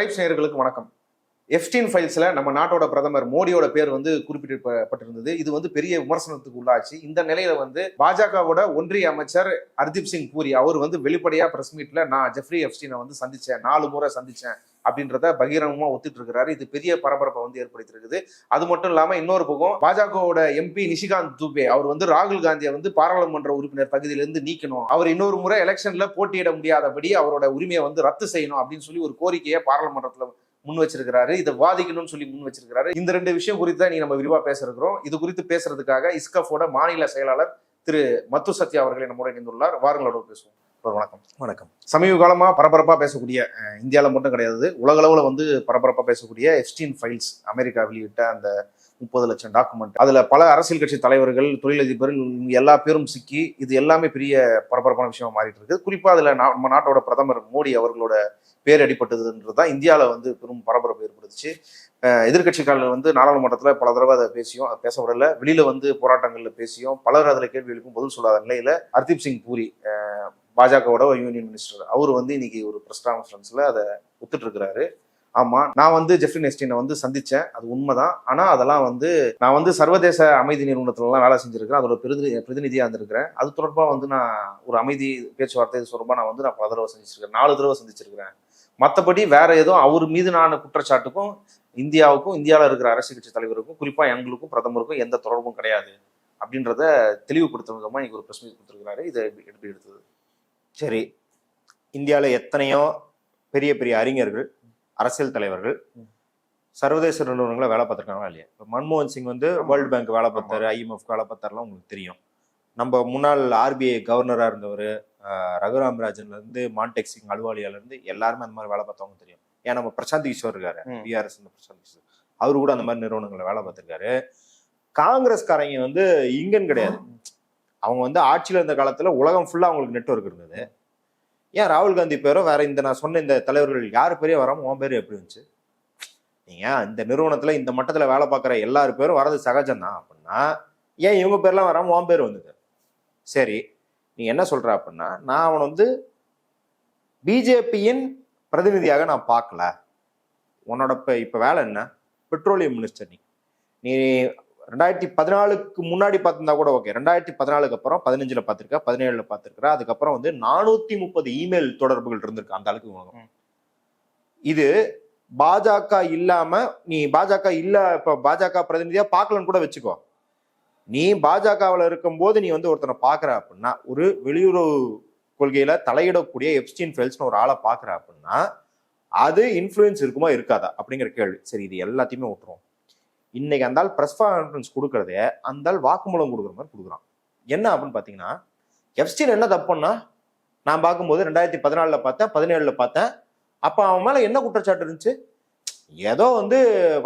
Tribes நேயர்களுக்கு வணக்கம். Epstein ஃபைல்ஸ்ல நம்ம நாட்டோட பிரதமர் மோடியோட பேர் குறிப்பிட்டிருந்தது. இது பெரிய விமர்சனத்துக்கு உள்ளாச்சு. இந்த நிலையில பாஜகவோட ஒன்றிய அமைச்சர் ஹர்தீப் சிங் பூரி அவர் வெளிப்படையா பிரஸ் மீட்ல நான் ஜெஃப்ரி எப்ஸ்டீனை சந்திச்சேன், 4 முறை சந்திச்சேன் அப்படின்றத பகிரங்கமா ஒத்துட்டு இருக்கிறாரு. இது பெரிய பரபரப்பை ஏற்படுத்தி இருக்குது. அது மட்டும் இல்லாம இன்னொரு பக்கம் பாஜகவோட எம்பி நிஷிகாந்த் துபே அவர் ராகுல் காந்தியை பாராளுமன்ற உறுப்பினர் தகுதியிலிருந்து நீக்கணும், அவர் இன்னொரு முறை எலெக்ஷன்ல போட்டியிட முடியாதபடி அவரோட உரிமையை ரத்து செய்யணும் அப்படின்னு சொல்லி ஒரு கோரிக்கையை பாராளுமன்றத்துல முன் வச்சிருக்கிறாரு. இதை வாதிக்கணும்னு சொல்லி முன் வச்சிருக்கிறாரு. இந்த 2 விஷயம் குறித்து தான் நம்ம விரிவா பேச இருக்கிறோம். இது குறித்து பேசுறதுக்காக இஸ்கஃபோட மாநில செயலாளர் திரு மத்து சத்யா அவர்களை நம்முடைய இணைந்துள்ளார். வாருங்களோட பேசுவோம். வணக்கம். வணக்கம். சமீப காலமா பரபரப்பா பேசக்கூடிய, இந்தியாவில் மட்டும் கிடையாது உலகளவுல பரபரப்பா பேசக்கூடிய எப்ஸ்டீன் ஃபைல்ஸ், அமெரிக்கா வெளியிட்ட அந்த 30 லட்சம் டாக்குமெண்ட், அதுல பல அரசியல் கட்சி தலைவர்கள், தொழிலதிபர்கள் எல்லா பேரும் சிக்கி இது எல்லாமே பெரிய பரபரப்பான விஷயமா மாறிட்டு இருக்கு. குறிப்பா அதுல நம்ம நாட்டோட பிரதமர் மோடி அவர்களோட பேர் அடிப்பட்டதுன்றதுதான் இந்தியாவில் பெரும் பரபரப்பு ஏற்படுத்துச்சு. எதிர்கட்சிகள் நாடாளுமன்றத்தில் பல தடவை அதை பேசியும், அதை பேச விடல. வெளியில போராட்டங்கள்ல பேசியும் பலர் அதில் கேள்விகளுக்கும் பதில் சொல்லாத நிலையில ஹர்தீப் சிங் பூரி, பாஜகவோட யூனியன் மினிஸ்டர், அவர் இன்னைக்கு ஒரு பிரஸ் கான்ஃபரன்ஸ்ல அதை ஒத்துட்டு இருக்கிறாரு. ஆமா, நான் ஜெஃப்ரி எப்ஸ்டீனை சந்திச்சேன், அது உண்மைதான். ஆனா அதெல்லாம் நான் சர்வதேச அமைதி நிறுவனத்துலலாம் வேலை செஞ்சிருக்கிறேன், அதோட பிரதிநிதியா இருந்திருக்கிறேன். அது தொடர்பா நான் ஒரு அமைதி பேச்சுவார்த்தை தொடர்பா நான் பல தடவை சந்திச்சிருக்கேன், 4 தடவை சந்திச்சிருக்கிறேன். மற்றபடி வேற ஏதோ அவர் மீதுனான குற்றச்சாட்டுக்கும் இந்தியாவுக்கும், இந்தியாவில் இருக்கிற அரசியல் கட்சி தலைவருக்கும், குறிப்பா எங்களுக்கும் பிரதமருக்கும் எந்த தொடர்பும் கிடையாது அப்படின்றத தெளிவுபடுத்தும் விதமா இன்னைக்கு ஒரு பிரஸ் மீட் கொடுத்துருக்கிறாரு. இதை எப்படி எடுத்தது? சரி, இந்தியாவில் எத்தனையோ பெரிய பெரிய அறிஞர்கள், அரசியல் தலைவர்கள் சர்வதேச நிறுவனங்களை வேலை பார்த்துருக்காங்களா இல்லையா? இப்போ மன்மோகன் சிங் வேர்ல்டு பேங்க் வேலை பார்த்தாரு, IMF வேலை பார்த்தாருலாம் உங்களுக்கு தெரியும். நம்ம முன்னாள் RBI கவர்னராக இருந்தவர் ரகுராம் ராஜன்லேருந்து மான்டெக் சிங் அலுவாலியாலேருந்து எல்லாருமே அந்த மாதிரி வேலை பார்த்தவங்க தெரியும். ஏன் நம்ம பிரசாந்த் கிஷோர் இருக்காரு, BRS பிரசாந்த் கிஷோர், அவரு கூட அந்த மாதிரி நிறுவனங்களை வேலை பார்த்துருக்காரு. காங்கிரஸ்காரங்க இங்கன்னு கிடையாது, அவங்க ஆட்சியில் இருந்த காலத்தில் உலகம் ஃபுல்லாக அவங்களுக்கு நெட்வொர்க் இருந்தது. ஏன் ராகுல் காந்தி பேரோ வேற நான் சொன்ன இந்த தலைவர்கள் யார் பேரே வராமல் உன் பேர் எப்படி இருந்துச்சு? நீங்க இந்த நிறுவனத்தில் இந்த மட்டத்தில் வேலை பார்க்குற எல்லாரு பேரும் வர்றது சகஜம்தான். அப்படின்னா ஏன் இவங்க பேர்லாம் வராமல் உன் பேர் வந்தது? சரி, நீ என்ன சொல்ற அப்படின்னா, நான் அவன் பிஜேபியின் பிரதிநிதியாக நான் பார்க்கல. உன்னோட இப்ப வேலை என்ன? Petroleum minister. நீ 2014க்கு முன்னாடி பார்த்திருந்தா கூட ஓகே, 2014க்கு அப்புறம் 15ல் பார்த்திருக்க, 17ல் பார்த்திருக்கிற, அதுக்கப்புறம் 430 இமெயில் தொடர்புகள் இருந்திருக்கு அந்த அளவுக்கு உலகம். இது பாஜக இல்லாம, நீ பாஜக இல்ல, இப்ப பாஜக பிரதிநிதியா பார்க்கலன்னு கூட வச்சுக்கோ. நீ பாஜகவில் இருக்கும்போது நீ ஒருத்தனை பாக்குற அப்படின்னா, ஒரு வெளியுறவு கொள்கையில தலையிடக்கூடிய எப்ஸ்டீன் ஃபைல்ஸ்னு ஒரு ஆளை பாக்குற அப்படின்னா, அது இன்ஃப்ளூயன்ஸ் இருக்குமா இருக்காதா அப்படிங்கிற கேள்வி. சரி, இது எல்லாத்தையுமே விட்டுருவோம். இன்னைக்கு அந்த பிரஸ் கான்ஃபரன்ஸ் கொடுக்கறதே அந்த வாக்குமூலம் கொடுக்குற மாதிரி கொடுக்குறான். என்ன அப்படின்னு பாத்தீங்கன்னா, எப்ஸ்டீன் என்ன தப்புன்னா, நான் பார்க்கும்போது 2014ல் பார்த்தேன், 17ல் பார்த்தேன். அப்ப அவன் மேல என்ன குற்றச்சாட்டு இருந்துச்சு? ஏதோ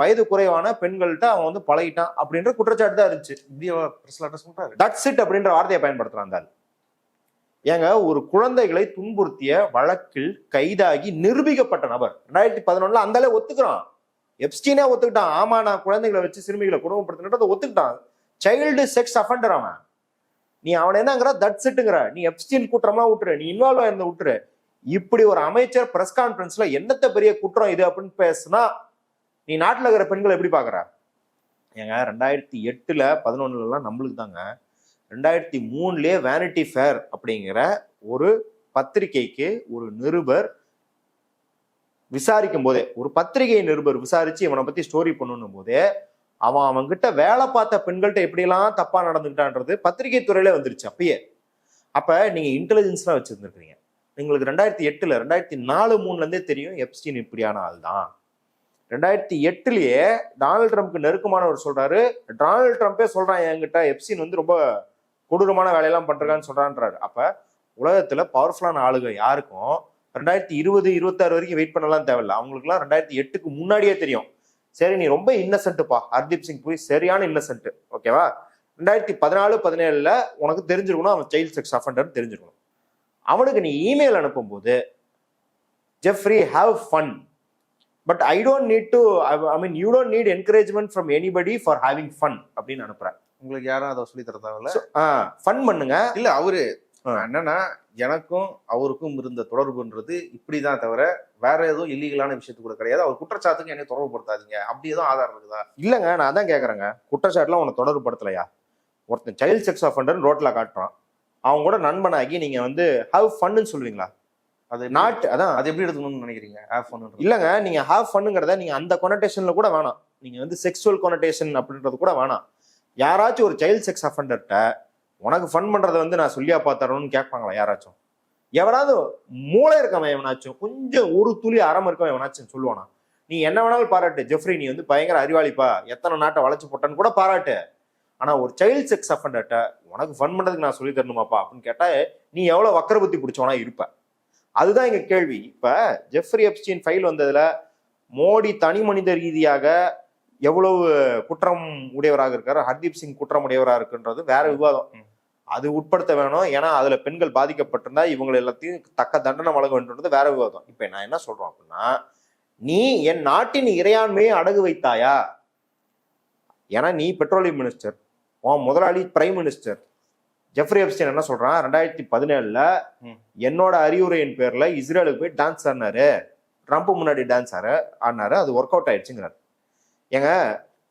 வயது குறைவான பெண்கள்கிட்ட அவன் பழகிட்டான் அப்படின்ற குற்றச்சாட்டு தான் இருந்துச்சு. தட்ஸ் இட் அப்படின்ற வார்த்தையை பயன்படுத்துறான். ஏங்க, ஒரு குழந்தைகளை துன்புறுத்திய வழக்கில் கைதாகி நிரூபிக்கப்பட்ட நபர் 2011ல் அந்த ஒத்துக்கிறான். எப்ஸ்டீனே ஒத்துக்கிட்டான். ஆமா, நான் குழந்தைகளை வச்சு சிறுமிகளை குடும்பப்படுத்தினதை ஒத்துக்கிட்டான். சைல்டு செக்ஸ் அஃபண்டர் அவன். நீ அவன் என்னங்கிற தட்ஸ் இட்டுங்கிற, நீ எப்ஸ்டீன் குற்றமா விட்டுரு, நீ இன்வால்வ் ஆயிருந்த விட்டுரு. இப்படி ஒரு அமைச்சர் பிரஸ் கான்ஃபரன்ஸ்ல என்னத்த பெரிய குற்றம் இது அப்படின்னு பேசுனா, நீ நாட்டில் இருக்கிற பெண்களை எப்படி பாக்குற? ஏங்க, 2008ல் 11லாம் நம்மளுக்கு தாங்க. 2003லே வேனிட்டி ஃபேர் அப்படிங்கிற ஒரு பத்திரிகைக்கு ஒரு நிருபர் விசாரிக்கும் போதே, ஒரு பத்திரிகை நிருபர் விசாரிச்சு இவனை பத்தி ஸ்டோரி பண்ணணும் போதே, அவன்கிட்ட வேலை பார்த்த பெண்கள்கிட்ட எப்படியெல்லாம் தப்பா நடந்துக்கிட்டான்றது பத்திரிகை துறையில வந்துருச்சு அப்பயே. அப்ப நீங்க இன்டெலிஜென்ஸ்லாம் வச்சிருந்துருக்கீங்க. உங்களுக்கு 2008ல் 2004-03லேருந்தே தெரியும் எப்ஸ்டீன் இப்படியான ஆள் தான். 2008லேயே டொனால்டு ட்ரம்ப்க்கு நெருக்கமானவர் சொல்றாரு, டொனால்டு ட்ரம்ப்பே சொல்றான் என்கிட்ட எப்ஸ்டீன் ரொம்ப கொடூரமான வேலையெல்லாம் பண்றான்னு சொல்றான்றாரு. அப்ப உலகத்துல பவர்ஃபுல்லான ஆளுங்க யாருக்கும் 2020-26 வரைக்கும் வெயிட் பண்ணலாம் தேவையில்ல. அவங்களுக்குலாம் 2008க்கு முன்னாடியே தெரியும். சரி, நீ ரொம்ப இன்னசென்ட்டுப்பா ஹர்தீப் சிங் பூரி, சரியான இன்னசென்ட், ஓகேவா? 2014-17ல் உனக்கு தெரிஞ்சிருக்கணும் அவன் சைல்டு செக்ஸ் அஃபண்டர் தெரிஞ்சிருக்கணும். அவனுக்கு நீ இமெயில் அனுப்பும் போது, Jeffrey have fun, but I don't need to, I mean you don't need encouragement from anybody for having fun அப்படின்னு அனுப்புறேன். உங்களுக்கு யாரும் அதை சொல்லி தர தேவையில்ல, ஃபன் பண்ணுங்க. இல்ல அவரு என்னன்னா எனக்கும் அவருக்கும் இருந்த தொடர்புன்றது இப்படிதான் தவிர வேற எதுவும் இல்லீகலான விஷயத்து கூட கிடையாது. அவர் குற்றச்சாட்டுக்கு என்னை தொடர்பு படுத்தாதீங்க, அப்படி எதுவும் ஆதாரம் இருக்குதா? இல்லைங்க, நான் அதான் கேட்கறேங்க. குற்றச்சாட்டுலாம் உன்னை தொடர்பு படுத்தலையா? ஒருத்தன் சைல்ட் செக்ஸ் ஆஃபண்டர் ரோட்ல காட்டுறான், அவங்க கூட நண்பனாகி நீங்க வந்து ஹாவ் ஃபன்னு சொல்லுவீங்களா? அது அதான் அது எப்படி எடுத்துக்கணும்னு நினைக்கிறீங்க? ஹேவ் ஃபன் இல்லைங்க, நீங்க ஹாவ் ஃபன்னுங்கிறத நீங்க அந்த கொனடேஷன்ல கூட வேணாம். நீங்க வந்து செக்ஸுவல் கொனடேஷன் அப்படின்றது கூட வேணாம். யாராச்சும் ஒரு சைல்ட் செக்ஸ் அஃபண்டர்கிட்ட உனக்கு ஃபன் பண்றதை வந்து நான் சொல்லியா பார்த்தரணும்னு கேட்பாங்களா யாராச்சும்? எவனாவது மூளை இருக்கவன் எவனாச்சும், கொஞ்சம் ஒரு துளி அறம் இருக்கவன் எவனாச்சும் சொல்லுவானா? நீ என்ன வேணாலும் பாராட்டு, ஜெஃப்ரி நீ வந்து பயங்கர அறிவாளிப்பா, எத்தனை நாட்டை வளைச்சு போட்டான்னு கூட பாராட்டு. ஆனா ஒரு சைல்ட் செக்ஸ் அஃபண்டர்கிட்ட உனக்கு ஃபன் பண்றதுக்கு நான் சொல்லி தரணுமாப்பா அப்படின்னு கேட்டா நீ எவ்வளவு வக்கர புத்தி பிடிச்சவனா இருப்ப. அதுதான் எங்க கேள்வி. இப்ப ஜெஃப்ரி எப்ஸ்டீன் ஃபைல் வந்ததுல மோடி தனி மனித ரீதியாக எவ்வளவு குற்றம் உடையவராக இருக்காரு, ஹர்தீப் சிங் குற்றம் உடையவராக இருக்குன்றது வேற விவாதம். அது உட்படுத்த வேணும். ஏன்னா அதுல பெண்கள் பாதிக்கப்பட்டிருந்தா இவங்க எல்லாத்தையும் தக்க தண்டனை வழங்க வேண்டும்ன்றது வேற விவாதம். இப்ப நான் என்ன சொல்றோம் அப்படின்னா, நீ என் நாட்டின் இறையாண்மையை அடகு வைத்தாயா? ஏன்னா நீ பெட்ரோலியம் மினிஸ்டர், உன் முதலாளி பிரைம் மினிஸ்டர். ஜெஃப்ரி எப்ஸ்டீன் என்ன சொல்றான், 2017 என்னோட அறிவுரையின் பேர்ல இஸ்ரேலுக்கு போய் டான்ஸ் ஆடினாரு, ட்ரம்ப் முன்னாடி டான்ஸ் ஆடினாரு, அது ஒர்க் அவுட் ஆயிடுச்சுங்கிறாரு. ஏங்க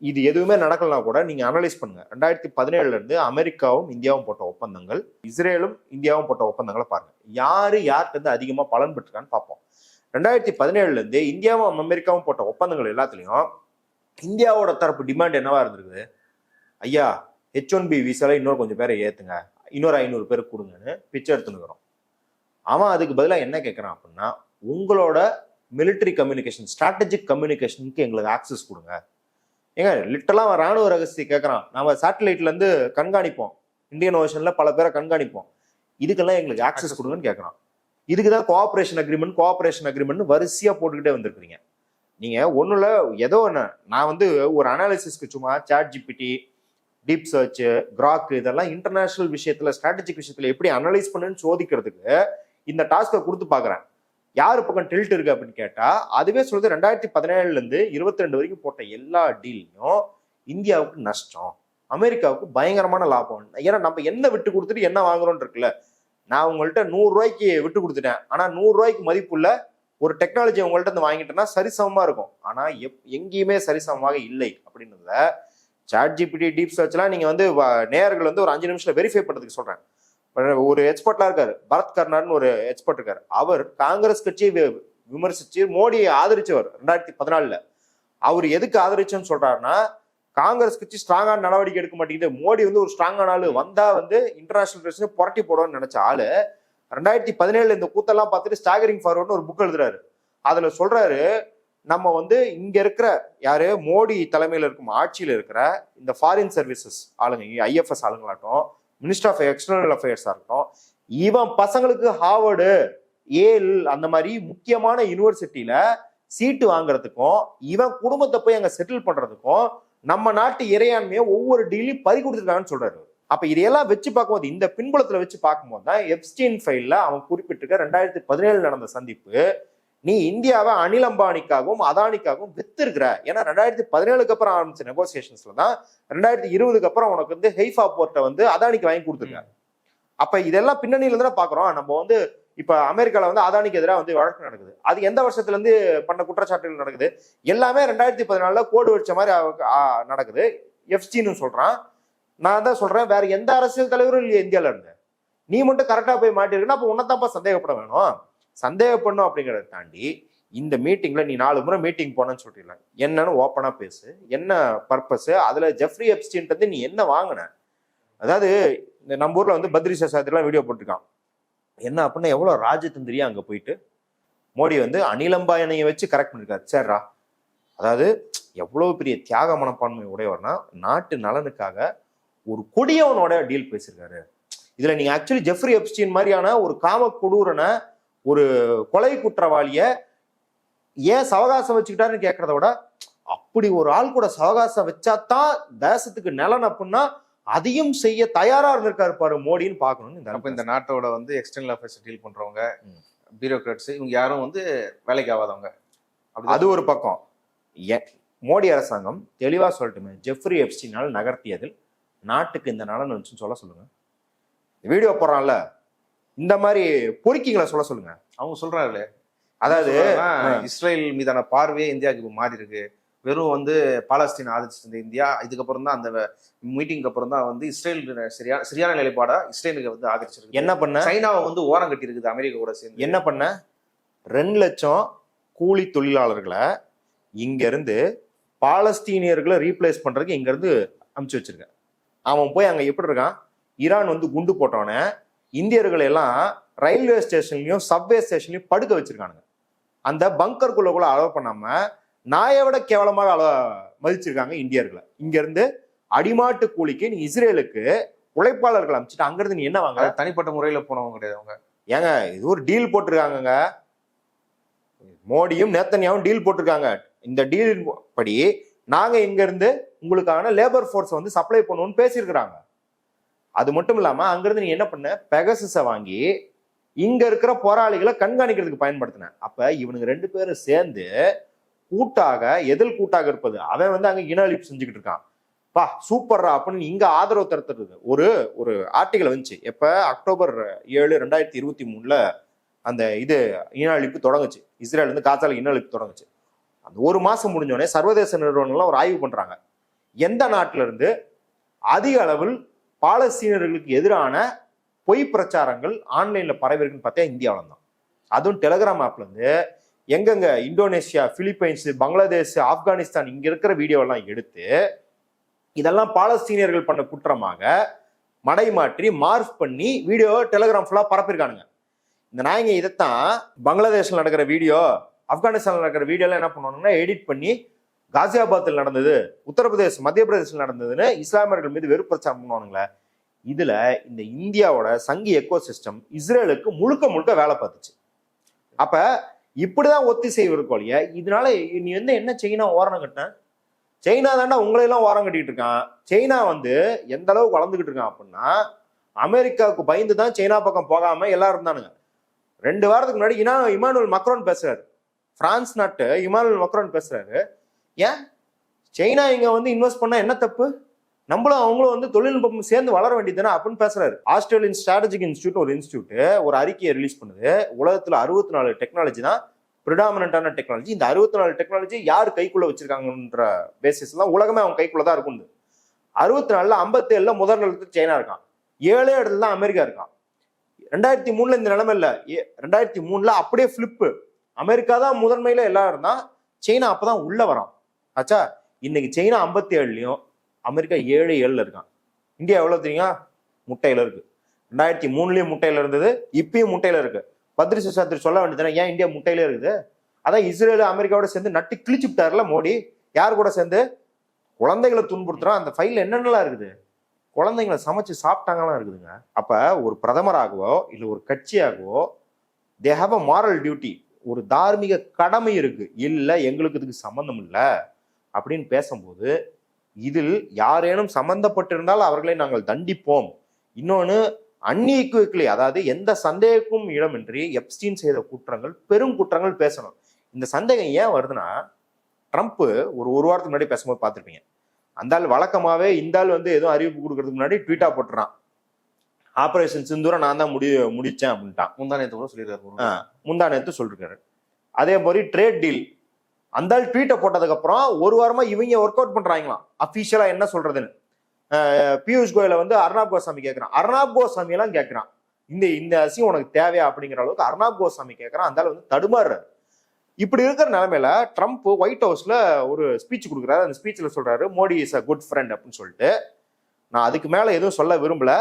இது எதுவுமே நடக்கலனா கூட நீங்க அனலைஸ் பண்ணுங்க. 2017 இருந்து அமெரிக்காவும் இந்தியாவும் போட்ட ஒப்பந்தங்கள், இஸ்ரேலும் இந்தியாவும் போட்ட ஒப்பந்தங்களை பாருங்க. யாரு யார்கிட்ட இருந்து அதிகமா பலன் பெற்றிருக்கான்னு பார்ப்போம். 2017 இருந்து இந்தியாவும் அமெரிக்காவும் போட்ட ஒப்பந்தங்கள் எல்லாத்துலயும் இந்தியாவோட தரப்பு டிமாண்ட் என்னவா இருந்திருக்குது? ஐயா H1B விசால இன்னொரு கொஞ்சம் பேரை ஏத்துங்க, இன்னொரு 500 பேருக்கு கொடுங்கன்னு பிச்சை எடுத்துனுக்கிறோம். அவன் அதுக்கு பதிலாக என்ன கேட்கறான் அப்படின்னா, உங்களோட மிலிட்டரி கம்யூனிகேஷன், ஸ்ட்ராட்டஜிக் கம்யூனிகேஷனுக்கு எங்களுக்கு ஆக்சஸ் கொடுங்க. ஏங்க லிட்டரலா அவன் ராணுவ ரகசியம் கேட்கறான். நம்ம சேட்டலைட்ல இருந்து கண்காணிப்போம், இந்தியன் ஓஷன்ல பல பேரை கண்காணிப்போம், இதுக்கெல்லாம் எங்களுக்கு ஆக்சஸ் கொடுங்கன்னு கேட்கறான். இதுக்குதான் கோஆபரேஷன் அக்ரிமெண்ட் வரிசையா போட்டுக்கிட்டே வந்திருக்கீங்க. நீங்க ஒண்ணுல ஏதோ ஒண்ணு, நான் வந்து ஒரு அனாலிசிஸ்க்கு சும்மா ChatGPT, deep search, Grok இதெல்லாம் இன்டர்நேஷனல் விஷயத்துல ஸ்ட்ராட்டஜிக் விஷயத்துல எப்படி அனலைஸ் பண்ணுன்னு சோதிக்கிறதுக்கு இந்த டாஸ்கை கொடுத்து பாக்குறேன். யாரு பக்கம் டில்ட் இருக்கு அப்படின்னு கேட்டா அதுவே சொல்றது 2017 இருந்து 22 வரைக்கும் போட்ட எல்லா டீலையும் இந்தியாவுக்கு நஷ்டம், அமெரிக்காவுக்கு பயங்கரமான லாபம். ஏன்னா நம்ம என்ன விட்டு கொடுத்துட்டு என்ன வாங்குறோம்னு இருக்குல்ல. நான் உங்கள்கிட்ட 100 ரூபாய்க்கு விட்டு கொடுத்துட்டேன், ஆனா 100 ரூபாய்க்கு மதிப்புள்ள ஒரு டெக்னாலஜி உங்கள்கிட்ட இருந்து வாங்கிட்டேன்னா சரிசமமா இருக்கும். ஆனா எங்கேயுமே சரிசமமாக இல்லை அப்படின்றத சாட் ஜிபிடி, டீப் சர்ச்லாம் நீங்க வந்து நேயர்கள் வந்து ஒரு 5 நிமிஷத்துல வெரிஃபை பண்றதுக்கு சொல்றேன். ஒரு எக்ஸ்பர்ட்லாம் இருக்காரு, பரத் கர்னார்னு ஒரு எக்ஸ்பர்ட் இருக்காரு. அவர் காங்கிரஸ் கட்சியை விமர்சிச்சு மோடியை ஆதரிச்சவர் 2014. அவர் எதுக்கு ஆதரிச்சுன்னு சொல்றாருன்னா, காங்கிரஸ் கட்சி ஸ்ட்ராங்கான நடவடிக்கை எடுக்க மாட்டேங்குது, மோடி வந்து ஒரு ஸ்ட்ராங்கான ஆளு, வந்தா வந்து இன்டர்நேஷனல் ரிலேஷன் புரட்டி போடுவான்னு நினைச்ச ஆளு 2017 இந்த கூத்தெல்லாம் பார்த்துட்டு ஸ்டாகரிங் ஃபார்வர்ட்னு ஒரு புக் எழுதுறாரு. அதுல சொல்றாரு, நம்ம வந்து இங்க இருக்கிற யாரு மோடி தலைமையில இருக்கும் ஆட்சியில இருக்கிற இந்த ஃபாரின் சர்வீசஸ் ஆளுங்க, IFS ஆளுங்களாட்டும், மினிஸ்டர் ஆஃப் எக்ஸ்டர்னல் அஃபேர்ஸா இருக்கட்டும், இவன் பசங்களுக்கு ஹார்வர்டு, ஏல் அந்த மாதிரி முக்கியமான யூனிவர்சிட்டியில சீட்டு வாங்குறதுக்கும் இவன் குடும்பத்தை போய் அங்க செட்டில் பண்றதுக்கும் நம்ம நாட்டு இறையாண்மையை ஒவ்வொரு டீலையும் பறி கொடுத்துருக்காங்கன்னு சொல்றாரு. அப்ப இதையெல்லாம் வச்சு பார்க்கும்போது, இந்த பின்புலத்துல வச்சு பார்க்கும்போது தான் எப்ஸ்டீன் ஃபைல்ல அவன் குறிப்பிட்டிருக்க 2017 நடந்த சந்திப்பு, நீ இந்தியாவை அனில் அம்பானிக்காகவும் அதானிக்காகவும் வித்திருக்கிற. ஏன்னா 2017க்கு அப்புறம் ஆரம்பிச்ச நெகோசியேஷன்ஸ்ல தான் 2020க்கு அப்புறம் உனக்கு வந்து ஹெய்ஃபா போர்ட்டை வந்து அதானிக்கு வாங்கி கொடுத்துருக்காங்க. அப்ப இதெல்லாம் பின்னணியில தான் பாக்குறோம். நம்ம வந்து இப்ப அமெரிக்கால வந்து அதானிக்கு எதிராக வந்து வழக்கு நடக்குது. அது எந்த வருஷத்துல இருந்து பண்ண குற்றச்சாட்டுகள் நடக்குது? எல்லாமே 2014 கோடு வச்ச மாதிரி நடக்குது. எப்ஸ்டீன் சொல்றான். நான் தான் சொல்றேன், வேற எந்த அரசியல் தலைவரும் இல்லையா இந்தியால இருந்து, நீ மட்டும் கரெக்டா போய் மாட்டிருக்குன்னா அப்ப உன்னதான்ப்பா சந்தேகப்பட வேணும். சந்தேகப்படணும் அப்படிங்கிறத தாண்டி இந்த மீட்டிங்ல நீ 4 முறை மீட்டிங் போனன்னு சொல்லிடலாம். என்னன்னு ஓப்பனா பேசு, என்ன பர்பஸ், அதுல ஜெஃப்ரி எப்ஸ்டீன் நீ என்ன வாங்கின? அதாவது இந்த நம்ம ஊர்ல வந்து பத்ரி சசாத்லாம் வீடியோ போட்டிருக்கான். என்ன அப்படின்னா எவ்வளவு ராஜதந்திரியா அங்க போயிட்டு மோடி வந்து அனில் அம்பானியை வச்சு கரெக்ட் பண்ணிருக்காரு. சரிரா, அதாவது எவ்வளவு பெரிய தியாக மனப்பான்மை உடையவர்னா நாட்டு நலனுக்காக ஒரு கொடியவனோட டீல் பேசியிருக்காரு. இதுல நீங்க ஆக்சுவலி ஜெஃப்ரி எப்ஸ்டீன் மாதிரியான ஒரு காம கொடூரனை, ஒரு கொலை குற்றவாளிய ஏன் சவகாசம் வச்சுக்கிட்டாருன்னு கேட்கறத விட, அப்படி ஒரு ஆள் கூட சவகாசம் வச்சாதான் தேசத்துக்கு நலன் அப்படின்னா அதையும் செய்ய தயாரா இருந்திருக்காரு பாரு மோடின்னு பாக்கணும். அப்ப இந்த நாட்டோட வந்து எக்ஸ்டர்னல் அஃபேர்ஸ் டீல் பண்றவங்க, பியூரோக்ராட்ஸ், இவங்க யாரும் வந்து வேலைக்கு ஆகாதவங்க. அது ஒரு பக்கம். மோடி அரசாங்கம் தெளிவா சொல்லட்டுமே, ஜெஃப்ரி எப்ஸ்டீனால் நகர்த்தியதில் நாட்டுக்கு இந்த நலன் வந்துச்சுன்னு சொல்ல சொல்லுங்க. வீடியோ போடுறான்ல, இந்த மாதிரி பொறுக்கிங்களை சொல்லுங்க. அவங்க சொல்றாங்களே, அதாவது இஸ்ரேல் மீதான பார்வையே இந்தியாவுக்கு இப்போ மாறி இருக்கு. வெறும் வந்து பாலஸ்தீன் ஆதரிச்சிட்டு இருந்த இந்தியா இதுக்கப்புறம் தான் அந்த மீட்டிங்க்கு அப்புறம் தான் வந்து இஸ்ரேல் சரியான நிலைப்பாடா இஸ்ரேலுக்கு வந்து ஆதரிச்சிருக்கு. என்ன பண்ண சைனாவை வந்து ஓரம் கட்டி இருக்குது அமெரிக்கா கூட சேர்ந்து. என்ன பண்ண 2 லட்சம் கூலி தொழிலாளர்களை இங்க இருந்து பாலஸ்தீனியர்களை ரீப்ளேஸ் பண்றதுக்கு இங்க இருந்து அனுப்பிச்சு வச்சிருக்க. அவன் போய் அங்க எப்படி இருக்கான், ஈரான் வந்து குண்டு போட்டோன்னே இந்தியர்களை எல்லாம் ரயில்வே ஸ்டேஷன்லயும் சப்வே ஸ்டேஷன்லயும் படுக்க வச்சிருக்கானுங்க. அந்த பங்கருக்குள்ள கூட அலோவ் பண்ணாம நாயை விட கேவலமாக மதிச்சிருக்காங்க இந்தியர்களை. இங்க இருந்து அடிமாட்டு கூலிக்கு நீ இஸ்ரேலுக்கு உழைப்பாளர்கள் அமைச்சிட்டு அங்கிருந்து நீ என்ன வாங்க? தனிப்பட்ட முறையில போனவங்க கிடையாது அவங்க. ஏங்க இது ஒரு டீல் போட்டிருக்காங்க, மோடியும் நேத்தன்யாவும் டீல் போட்டிருக்காங்க. இந்த டீல் படி நாங்க இங்க இருந்து உங்களுக்கான லேபர் ஃபோர்ஸ் வந்து சப்ளை பண்ணுவோம்னு பேசியிருக்கிறாங்க. அது மட்டும் இல்லாம அங்கிருந்து நீ என்ன பண்ண, பெகசஸை வாங்கி இங்க இருக்கிற போராளிகளை கண்காணிக்கிறதுக்கு பயன்படுத்தின. அப்ப இவனுங்க 2 பேரும் சேர்ந்து கூட்டாக எதில் கூட்டாக இருப்பது, அவன் வந்து அங்க இன அழிப்பு செஞ்சுக்கிட்டு இருக்கான். பா சூப்பர்ரா அப்படின்னு இங்க ஆதரவு தரத்துறது. ஒரு ஆர்டிகல் வந்துச்சு எப்ப, அக்டோபர் 7, 2023 அந்த இது இன அழிப்பு தொடங்குச்சு. இஸ்ரேல் வந்து காசால இன அழிப்பு தொடங்குச்சு. அந்த 1 மாசம் முடிஞ்சோடனே சர்வதேச நிறுவனங்கள்லாம் ஒரு ஆய்வு பண்றாங்க. எந்த நாட்டில இருந்து அதிக அளவில் பாலஸ்தீனர்களுக்கு எதிரான பொய் பிரச்சாரங்கள் ஆன்லைன்ல பரவி இருக்குன்னு பார்த்தா இந்தியாவில தான். அதுவும் டெலிகிராம் ஆப்ல இருந்து எங்கெங்க இந்தோனேஷியா, பிலிப்பைன்ஸ், பங்களாதேஷ், ஆப்கானிஸ்தான் இங்க இருக்கிற வீடியோலாம் எடுத்து இதெல்லாம் பாலஸ்தீனியர்கள் பண்ண குற்றமாக மடை மாற்றி மார்க் பண்ணி வீடியோ டெலிகிராம் ஃபுல்லா பரப்பிருக்கானுங்க. இந்த நாயங்க இதைத்தான் பங்களாதேஷ்ல நடக்கிற வீடியோ, ஆப்கானிஸ்தான்ல நடக்கிற வீடியோலாம் என்ன பண்ணுவாங்கன்னா எடிட் பண்ணி காசியாபாத்தில் நடந்தது, உத்தரப்பிரதேஷ், மத்திய பிரதேசத்தில் நடந்ததுன்னு இஸ்லாமியர்கள் மீது வெறுப்பு பிரச்சாரம் பண்ணுவானுங்களே. இதுல இந்த இந்தியாவோட சங்கி எக்கோ சிஸ்டம் இஸ்ரேலுக்கு முழுக்க வேலை பார்த்துச்சு. அப்ப இப்படிதான் ஒத்திசைவு இருக்கும் இல்லையா? இதனால நீ வந்து என்ன சைனா ஓரம் கட்டின? சைனா தாண்டா உங்களையெல்லாம் ஓரம் கட்டிட்டு இருக்கான். சைனா வந்து எந்த அளவுக்கு வளர்ந்துகிட்டு இருக்கான் அப்படின்னா, அமெரிக்காவுக்கு பயந்து தான் சைனா பக்கம் போகாம எல்லாரும் இருந்தானுங்க. 2 வாரத்துக்கு முன்னாடி இமானுவேல் மக்ரோன் பேசுறாரு, பிரான்ஸ் நாட்டு இமானுவேல் மக்ரோன் பேசுறாரு, ஏன் சைனா இங்க வந்து இன்வெஸ்ட் பண்ணா என்ன தப்பு, நம்மளும் அவங்களும் வந்து தொழில்நுட்பம் சேர்ந்து வளர வேண்டியதுதானே அப்படின்னு பேசுறாரு. ஆஸ்திரேலியன் ஸ்ட்ராட்டஜிக் இன்ஸ்டியூட் ஒரு இன்ஸ்டியூட் ஒரு அறிக்கையை ரிலீஸ் பண்ணுது. உலகத்துல 64 டெக்னாலஜி தான் ப்ரிடாமினன்டான டெக்னாலஜி. இந்த 64 டெக்னாலஜி யார் கைக்குள்ள வச்சிருக்காங்கன்ற பேசிஸ் தான் உலகமே அவங்க கைக்குள்ளதான் இருக்கும். 64ல 57ல முதல் இடத்துல சைனா இருக்கான், 7 இடத்துல தான் அமெரிக்கா இருக்கான். 2003 இந்த நிலைமை இல்ல, 2003 அப்படியே பிளிப்பு, அமெரிக்கா தான் முதன்மையில எல்லாம் இருந்தா, சைனா அப்பதான் உள்ள வரான் ஆச்சா. இன்னைக்கு சைனா 57லயும் அமெரிக்கா 7 இருக்கான். இந்தியா எவ்வளவு தெரியுங்க, முட்டையில இருக்கு. 2003லயும் முட்டையில இருந்தது, இப்பயும் முட்டையில இருக்கு. பத்ரி சுசாத்ரி சொல்ல வேண்டியதுனா ஏன் இந்தியா முட்டையில இருக்குது? அதான் இஸ்ரேல் அமெரிக்காவோட சேர்ந்து நட்டு கிழிச்சு விட்டாருல மோடி. யார் கூட சேர்ந்து? குழந்தைகளை துன்புறுத்துறான். அந்த ஃபைல்ல என்னென்னலாம் இருக்குது, குழந்தைங்களை சமைச்சு சாப்பிட்டாங்கலாம் இருக்குதுங்க. அப்ப ஒரு பிரதமராகவோ இல்ல ஒரு கட்சியாகவோ they have a moral duty, ஒரு தார்மீக கடமை இருக்கு. இல்ல எங்களுக்கு இதுக்கு சம்பந்தம் இல்லை அப்படின்னு பேசும்போது, இதில் யாரேனும் சம்பந்தப்பட்டிருந்தால் அவர்களை நாங்கள் தண்டிப்போம். இன்னொன்னு அன்இக்வலி, அதாவது எந்த சந்தேகக்கும் இடமின்றி எப்ஸ்டீன் செய்த குற்றங்கள் பெரும் குற்றங்கள் பேசணும். இந்த சந்தேகம் ஏன் வருதுன்னா, ட்ரம்ப் ஒரு வாரத்துக்கு முன்னாடி பேசும்போது பார்த்துருப்பீங்க, அந்த ஆள் வழக்கமாவே இந்த ஆள் வந்து எதுவும் அறிவிப்பு கொடுக்கறதுக்கு முன்னாடி ட்வீட்டா போட்டுறான், ஆபரேஷன் சிந்தூரை நான் தான் முடிச்சேன் அப்படின்ட்டான். முந்தானத்து கூட சொல்லியிருக்காரு, முந்தானத்து சொல்லிருக்காரு. அதே மாதிரி ட்ரேட் டீல், அந்த ஆள் ட்வீட்டை போட்டதுக்கு அப்புறம் 1 வாரமா இவங்க ஒர்க் அவுட் பண்றாங்களாம் அபிஷியலா என்ன சொல்றதுன்னு. பியூஷ் கோயலை வந்து அர்னாப் கோசாமி கேட்கிறான், அர்னாப் கோசாமி எல்லாம் கேட்கிறான், இந்த அசியம் உனக்கு தேவையா அப்படிங்கிற அளவுக்கு அர்னாப் கோசாமி கேட்கிறான். அந்த ஆள் வந்து தடுமாறுறாரு. இப்படி இருக்கிற நிலைமையில ட்ரம்ப் ஒயிட் ஹவுஸ்ல ஒரு ஸ்பீச் கொடுக்குறாரு. அந்த ஸ்பீச்ல சொல்றாரு Modi is a good friend அப்படின்னு சொல்லிட்டு. நான் அதுக்கு மேல எதுவும் சொல்ல விரும்பல,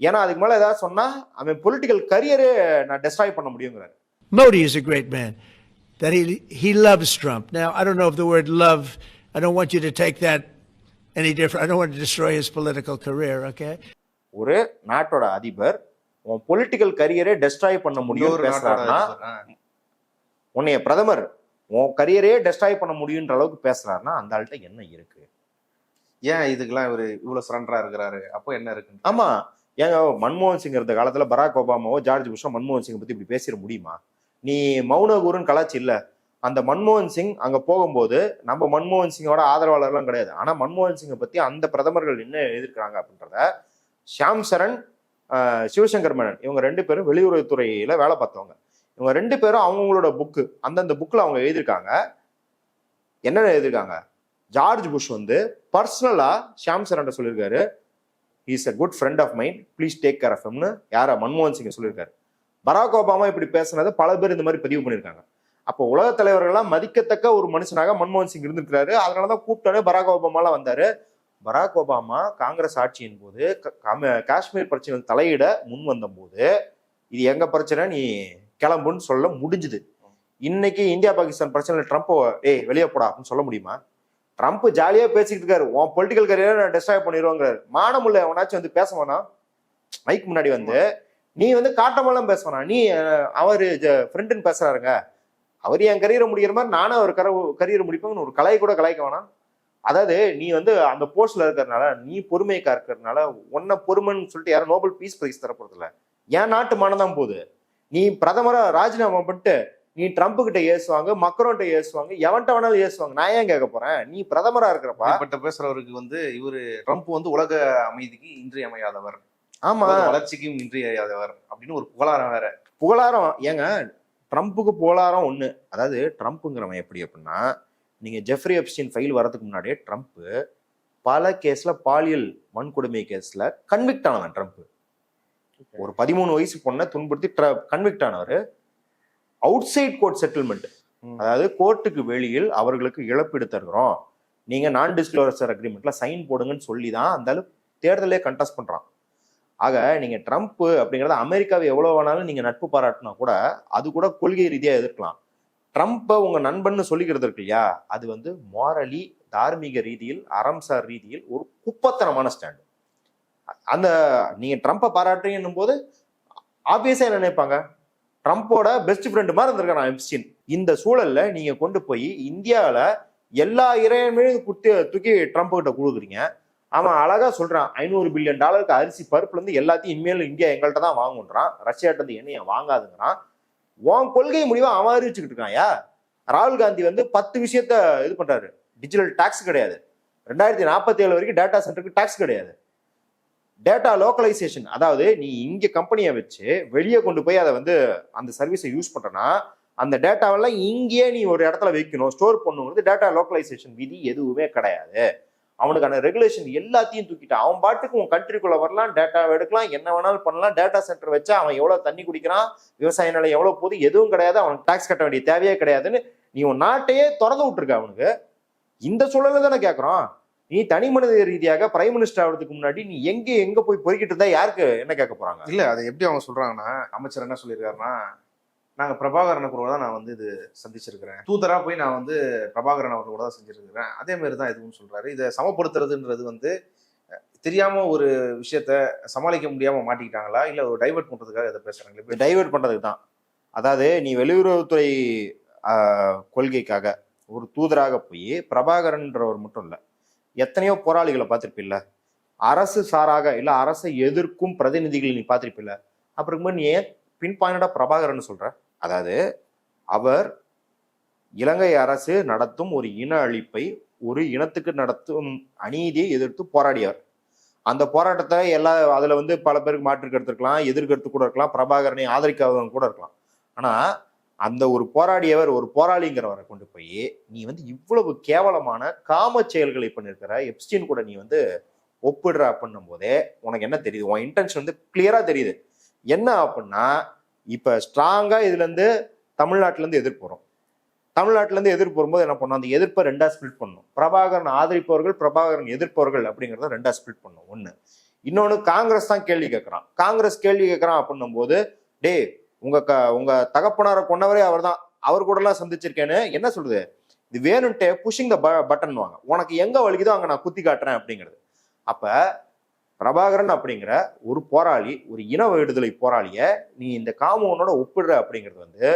ஏன்னா அதுக்கு மேல ஏதாவது சொன்னா அவன் பொலிட்டிக்கல் கரியரே நான் டெஸ்ட்ராய் பண்ண முடியுங்கிறாரு. Modi is a great man. That he loves Trump. Now, I don't know if the word love, I don't want you to take that any different. I don't want to destroy his political career, okay? ஒரு நாட்டோட அதிபர் உன் political கரியரே destroy பண்ண முடியும் பேசுறாருன்னா, உன்னைய பிரதமர் உன் கரியரே destroy பண்ண முடியுன்ற அளவுக்கு பேசுறாருன்னா அந்த ஆள்கிட்ட என்ன இருக்கு? ஏன் இதுக்கெல்லாம் இவரு இவ்வளவு சரண்டரா இருக்கிறாரு? அப்போ என்ன இருக்கு? ஆமா, ஏங்க மன்மோகன் சிங் இருந்த காலத்துல பராக் ஒபாமாவோ ஜார்ஜ் புஷோ மன்மோகன் சிங் பத்தி இப்படி பேசிட முடியுமா? நீ மௌனகுருன்னு கலாச்சி இல்ல. அந்த மன்மோகன் சிங் அங்க போகும்போது நம்ம மன்மோகன் சிங்கோட ஆதரவாளர்லாம் கிடையாது. ஆனா மன்மோகன் சிங்கை பத்தி அந்த பிரதமர்கள் என்ன எழுதியிருக்கிறாங்க அப்படின்றத ஷியாம் சரண் சிவசங்கர் மேனன், இவங்க 2 பேரும் வெளியுறவுத்துறையில வேலை பார்த்தவங்க. இவங்க 2 பேரும் அவங்களோட புக்கு, அந்தந்த புக்ல அவங்க எழுதியிருக்காங்க. என்னென்ன எழுதியிருக்காங்க? ஜார்ஜ் புஷ் வந்து பர்சனலா ஷியாம் சரண்ட சொல்லியிருக்காரு, is a good friend of mind, please take care of ஹிம்னு யார மன்மோகன் சிங் சொல்லியிருக்காரு. பராக் ஒபாமா இப்படி பேசுனது பல பேர் இந்த மாதிரி பதிவு பண்ணியிருக்காங்க. அப்போ உலக தலைவர்கள்லாம் மதிக்கத்தக்க ஒரு மனுஷனாக மன்மோகன் சிங் இருந்திருக்கிறாரு. அதனாலதான் கூப்பிட்டானே பராக் ஒபாமாலாம் வந்தாரு. பராக் ஒபாமா காங்கிரஸ் ஆட்சியின் போது காஷ்மீர் பிரச்சனை தலையிட முன் வந்த போது இது எங்க பிரச்சனை, நீ கிளம்புன்னு சொல்ல முடிஞ்சுது. இன்னைக்கு இந்தியா பாகிஸ்தான் பிரச்சனை ட்ரம்ப் வெளியே போடா அப்படின்னு சொல்ல முடியுமா? ட்ரம்ப் ஜாலியா பேசிக்கிட்டு இருக்காரு, உன் பொலிட்டிக்கல் கரியரை நான் டெஸ்ட்ராய் பண்ணிடுவோங்கிறாரு. மானமுள்ள அவனாச்சும் வந்து பேச வேணாம், மைக் முன்னாடி வந்து நீ வந்து காட்டமெல்லாம் பேச வேணாம், நீ அவரு ஃப்ரெண்டுன்னு பேசுறாருங்க, அவர் என் கரியரை முடிக்கிற மாதிரி நானும் அவர் கரியரை முடிப்பேன்னு ஒரு கலை கூட கலாய்க்க வேணாம். அதாவது நீ வந்து அந்த போஸ்ட்ல இருக்கிறதுனால, நீ பொறுமைக்கா இருக்கிறதுனால உன்ன பொறுமைன்னு சொல்லிட்டு யாரும் நோபல் பீஸ் பிரைஸ் தர போறது இல்ல. ஏன் நாட்டு மானதான் போகுது. நீ பிரதமரா ராஜினாமா பண்ணிட்டு நீ ட்ரம்ப் கிட்ட ஏசுவாங்க, மக்ரோன்ட்ட ஏசுவாங்க, எவன்ட்ட வேணாலும் ஏசுவாங்க, நான் ஏன் கேட்க போறேன்? நீ பிரதமரா இருக்கிறப்ப பேசுறவருக்கு வந்து இவரு ட்ரம்ப் வந்து உலக அமைதிக்கு இன்றியமையாதவர், ஆமா வளர்ச்சிக்கும் இன்றியமையாதவர் அப்படின்னு ஒரு புகழாரம் வேற. புகழாரம் ஏங்க, ட்ரம்ப்புக்கு புகழாரம் ஒண்ணு. அதாவது ட்ரம்ப்புங்கிறவன் எப்படி அப்படின்னா, நீங்க ஜெஃப்ரி எப்ஸ்டீன் ஃபைல் வரதுக்கு முன்னாடியே ட்ரம்ப் பல கேஸ்ல பாலியல் வன்கொடுமை கேஸ்ல கன்விக்ட் ஆனவன். ட்ரம்ப் ஒரு 13 வயசு பொண்ணை துன்புறுத்தி கன்விக்ட் ஆனவர். அவுட் சைட் கோர்ட் செட்டில்மெண்ட், அதாவது கோர்ட்டுக்கு வெளியில் அவர்களுக்கு இழப்பீடு தருகிறோம், நீங்க நான் டிஸ்க்ளோசர் அக்ரிமெண்ட்ல சைன் போடுங்கன்னு சொல்லி தான் அந்த தேர்தலே கண்டெஸ்ட் பண்றான். ஆக நீங்க ட்ரம்ப் அப்படிங்கிறத அமெரிக்காவை எவ்வளவு வேணாலும் நீங்க நட்பு பாராட்டினா கூட அது கூட கொள்கை ரீதியா எதிர்க்கலாம். ட்ரம்ப்பை உங்க நண்பன்னு சொல்லிக்கிறது இருக்கு இல்லையா, அது வந்து மாரலி, தார்மீக ரீதியில், அறம்சார் ரீதியில் ஒரு குப்பத்தனமான ஸ்டாண்டு. அந்த நீங்க ட்ரம்ப்பை பாராட்டுறீங்கன்னும் போது ஆப்வியஸா என்ன நினைப்பாங்க, ட்ரம்ப்போட பெஸ்ட் ஃப்ரெண்டு மாதிரி இருந்திருக்கான் எப்ஸ்டீன். இந்த சூழல்ல நீங்க கொண்டு போய் இந்தியாவில எல்லா இறையுமே தூக்கி ட்ரம்ப் கிட்ட கொடுக்குறீங்க. அவன் அழகா சொல்றான், $500 பில்லியன் அரிசி பருப்புல இருந்து எல்லாத்தையும் இனிமேல் இந்தியா எங்கள்கிட்ட தான் வாங்குன்றான், ரஷ்யாட்ட இருந்து எண்ணெயை வாங்காதுங்கிறான். உன் கொள்கை முடிவா அவன் அறிவிச்சுக்கிட்டு இருக்கான்யா. ராகுல் காந்தி வந்து 10 விஷயத்த இது பண்றாரு. டிஜிட்டல் டாக்ஸ் கிடையாது, 2047 வரைக்கும் டேட்டா சென்டருக்கு டாக்ஸ் கிடையாது, டேட்டா லோக்கலைசேஷன், அதாவது நீ இங்க கம்பெனியை வச்சு வெளியே கொண்டு போய் அதை வந்து அந்த சர்வீஸை யூஸ் பண்றனா அந்த டேட்டாவெல்லாம் இங்கேயே நீ ஒரு இடத்துல வைக்கணும், ஸ்டோர் பண்ணுங்கிறது டேட்டா லோக்கலைசேஷன் விதி எதுவுமே கிடையாது. அவனுக்கான ரெகுலேஷன் எல்லாத்தையும் தூக்கிட்டான். அவன் பாட்டுக்கு உன் கண்ட்ரிக்குள்ள வரலாம், டேட்டாவை எடுக்கலாம், என்ன வேணாலும் பண்ணலாம். டேட்டா சென்டர் வச்சா அவன் எவ்வளவு தண்ணி குடிக்கிறான், விவசாய நிலம் எவ்வளவு போகுது, எதுவும் கிடையாது, அவனுக்கு டாக்ஸ் கட்ட வேண்டிய தேவையே கிடையாதுன்னு நீ உன் நாட்டையே திறந்து விட்டுருக்க அவனுக்கு. இந்த சூழல தானே கேட்கறோம். நீ தனி மனித ரீதியாக பிரைம் மினிஸ்டர் ஆகிறதுக்கு முன்னாடி நீ எங்க போய் பொறுக்கிட்டு இருந்தா யாருக்கு என்ன கேட்க போறாங்க? இல்ல அதை எப்படி அவங்க சொல்றாங்கன்னா, அமைச்சர் என்ன சொல்லியிருக்காருன்னா, நாங்க பிரபாகரன் அவர்களோட தான் நான் வந்து இது சந்திச்சிருக்கிறேன், தூதரா போய் நான் வந்து பிரபாகரன் அவர்களோட தான் செஞ்சிருக்கிறேன், அதே மாதிரி தான் இதுவும் சொல்றாரு. இதை சமப்படுத்துறதுன்றது வந்து தெரியாம ஒரு விஷயத்த சமாளிக்க முடியாம மாட்டிக்கிட்டாங்களா, இல்ல ஒரு டைவர்ட் பண்றதுக்காக இதை பேசுறாங்க? டைவர்ட் பண்றதுக்கு தான். அதாவது நீ வெளியுறவுத்துறை கொள்கைக்காக ஒரு தூதராக போய் பிரபாகரன்றவர் மட்டும் இல்ல, எத்தனையோ போராளிகளை பார்த்திருப்பில்ல, அரசு சாராக இல்ல அரசை எதிர்க்கும் பிரதிநிதிகள் நீ பார்த்திருப்பில்ல, அப்புறம் நீ ஏன் பின் பாயிண்டா பிரபாகரன் சொல்ற? அதாவது அவர் இலங்கை அரசு நடத்தும் ஒரு இன அழிப்பை, ஒரு இனத்துக்கு நடத்தும் அநீதியை எதிர்த்து போராடியவர். அந்த போராட்டத்தை அதுல வந்து பல பேருக்கு மாற்று கருத்து இருக்கலாம், எதிர்கருத்து கூட இருக்கலாம், பிரபாகரனை ஆதரிக்காதவங்க கூட இருக்கலாம். ஆனா அந்த ஒரு போராடியவர், ஒரு போராளிங்கிறவரை கொண்டு போய் நீ வந்து இவ்வளவு கேவலமான காம செயல்களை பண்ணிருக்கிற எப்ஸ்டீன் கூட நீ வந்து ஒப்பிடுற அப்படின்னும் போதே உனக்கு என்ன தெரியுது? உன் இன்டென்ஷன் வந்து கிளியரா தெரியுது. என்ன அப்படின்னா, இப்ப ஸ்ட்ராங்கா இதுல இருந்து தமிழ்நாட்டுல இருந்து எதிர்ப்பு வரும். தமிழ்நாட்டுல இருந்து எதிர்ப்பு வரும்போது என்ன பண்ணும், அந்த எதிர்ப்பை 2ஆ ஸ்பிளிட் பண்ணும். பிரபாகரன் ஆதரிப்பவர்கள், பிரபாகரன் எதிர்ப்பவர்கள் அப்படிங்கிறத 2ஆ ஸ்பிளிட் பண்ணும். ஒண்ணு. இன்னொன்னு, காங்கிரஸ் தான் கேள்வி கேட்கறான். காங்கிரஸ் கேள்வி கேட்கறான் அப்படின்னும் போது, டே உங்க தகப்பனாரை கொண்டவரே அவர் தான், அவர் கூட எல்லாம் சந்திச்சிருக்கேன்னு என்ன சொல்றது, இது வேணும்ட்டே புஷிங் த பட்டன் வாங்க, உனக்கு எங்க வலிக்குதோ அங்க நான் குத்தி காட்டுறேன் அப்படிங்கிறது. அப்ப பிரபாகரன் அப்படிங்கிற ஒரு போராளி, ஒரு இன விடுதலை போராளிய நீ இந்த காமோனோட ஒப்பிடுற அப்படிங்கிறது வந்து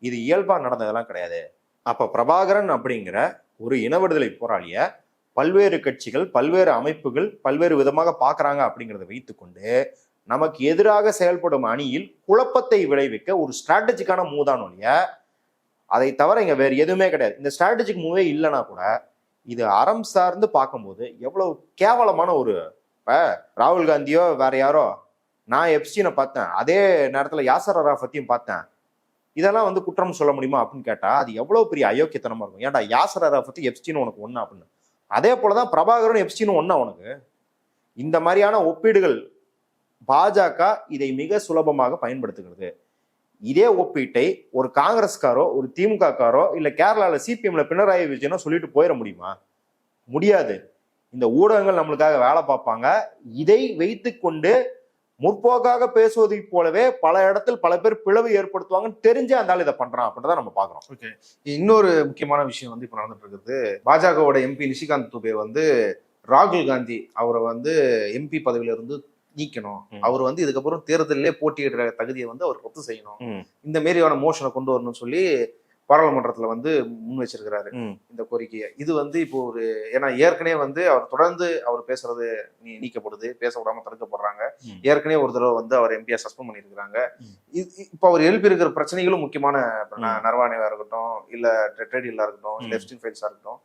இது இயல்பா நடந்ததெல்லாம் கிடையாது. அப்ப பிரபாகரன் அப்படிங்கிற ஒரு இன விடுதலை போராளிய பல்வேறு கட்சிகள், பல்வேறு அமைப்புகள் பல்வேறு விதமாக பாக்குறாங்க அப்படிங்கிறத வைத்துக்கொண்டு நமக்கு எதிராக செயல்படும் அணியில் குழப்பத்தை விளைவிக்க ஒரு ஸ்ட்ராட்டஜிக்கான மூவ் தான் ஒழிய அதை தவிர இங்க வேற எதுவுமே கிடையாது. இந்த ஸ்ட்ராட்டஜிக் மூவே இல்லைன்னா கூட இது அறம் சார்ந்து பார்க்கும்போது எவ்வளவு கேவலமான ஒரு, இப்ப ராகுல் காந்தியோ வேற யாரோ நான் எப்ஸ்டீனை பார்த்தேன், அதே நேரத்தில் யாசர் அராஃபத்தையும் பார்த்தேன். இதெல்லாம் வந்து குற்றம் சொல்ல முடியுமா அப்படின்னு கேட்டா அது எவ்வளவு பெரிய அயோக்கியத்தனமா இருக்கும். ஏன்டா யாசர் அராஃபத் எப்ஸ்டீன் உனக்கு ஒண்ணா அப்படின்னு. அதே போலதான் பிரபாகரன் எப்ஸ்டீன் ஒண்ணா உனக்கு. இந்த மாதிரியான ஒப்பீடுகள் பாஜக இதை மிக சுலபமாக பயன்படுத்துகிறது. இதே ஒப்பீட்டை ஒரு காங்கிரஸ்காரோ ஒரு திமுக காரோ இல்ல கேரளால சிபிஎம்ல பினராயி விஜயனோ சொல்லிட்டு போயிட முடியுமா? முடியாது. இந்த ஊடகங்கள் நம்மளுக்காக வேலை பார்ப்பாங்க. இதை வைத்து கொண்டு முற்போக்காக பேசுவதை போலவே பல இடத்தில் பல பேர் பிளவு ஏற்படுத்துவாங்கன்னு தெரிஞ்சே அந்த ஆள் இதை பண்றான் அப்படின்றத நம்ம பாக்குறோம். ஓகே, இன்னொரு முக்கியமான விஷயம் வந்து இப்ப நடந்துட்டு இருக்குது. பாஜகவோட எம்பி நிஷிகாந்த் துபே வந்து ராகுல் காந்தி அவரை வந்து எம்பி பதவியில இருந்து நீக்கணும், அவர் வந்து இதுக்கப்புறம் தேர்தலிலே போட்டியிடுற தகுதியை வந்து அவர் ரத்து செய்யணும், இந்த மாதிரியான மோஷனை கொண்டு வரணும்னு சொல்லி பாராளுமன்றத்துல வந்து முன் வச்சிருக்கிறாரு இந்த கோரிக்கையை. இது வந்து இப்போ ஒரு ஏன்னா ஏற்கனவே வந்து அவர் தொடர்ந்து அவர் பேசுறது நீக்கப்படுது, பேச விடாம தடுக்கப்படுறாங்க. ஏற்கனவே ஒரு தடவை வந்து அவர் எம்பியா சஸ்பெண்ட் பண்ணியிருக்கிறாங்க. இப்போ அவர் எழுப்பி இருக்கிற பிரச்சனைகளும் முக்கியமான நர்வானேவா இருக்கட்டும், இல்ல ட்ரேடிலா இருக்கட்டும், இல்ல எப்ஸ்டீன் ஃபைல்ஸா இருக்கட்டும்,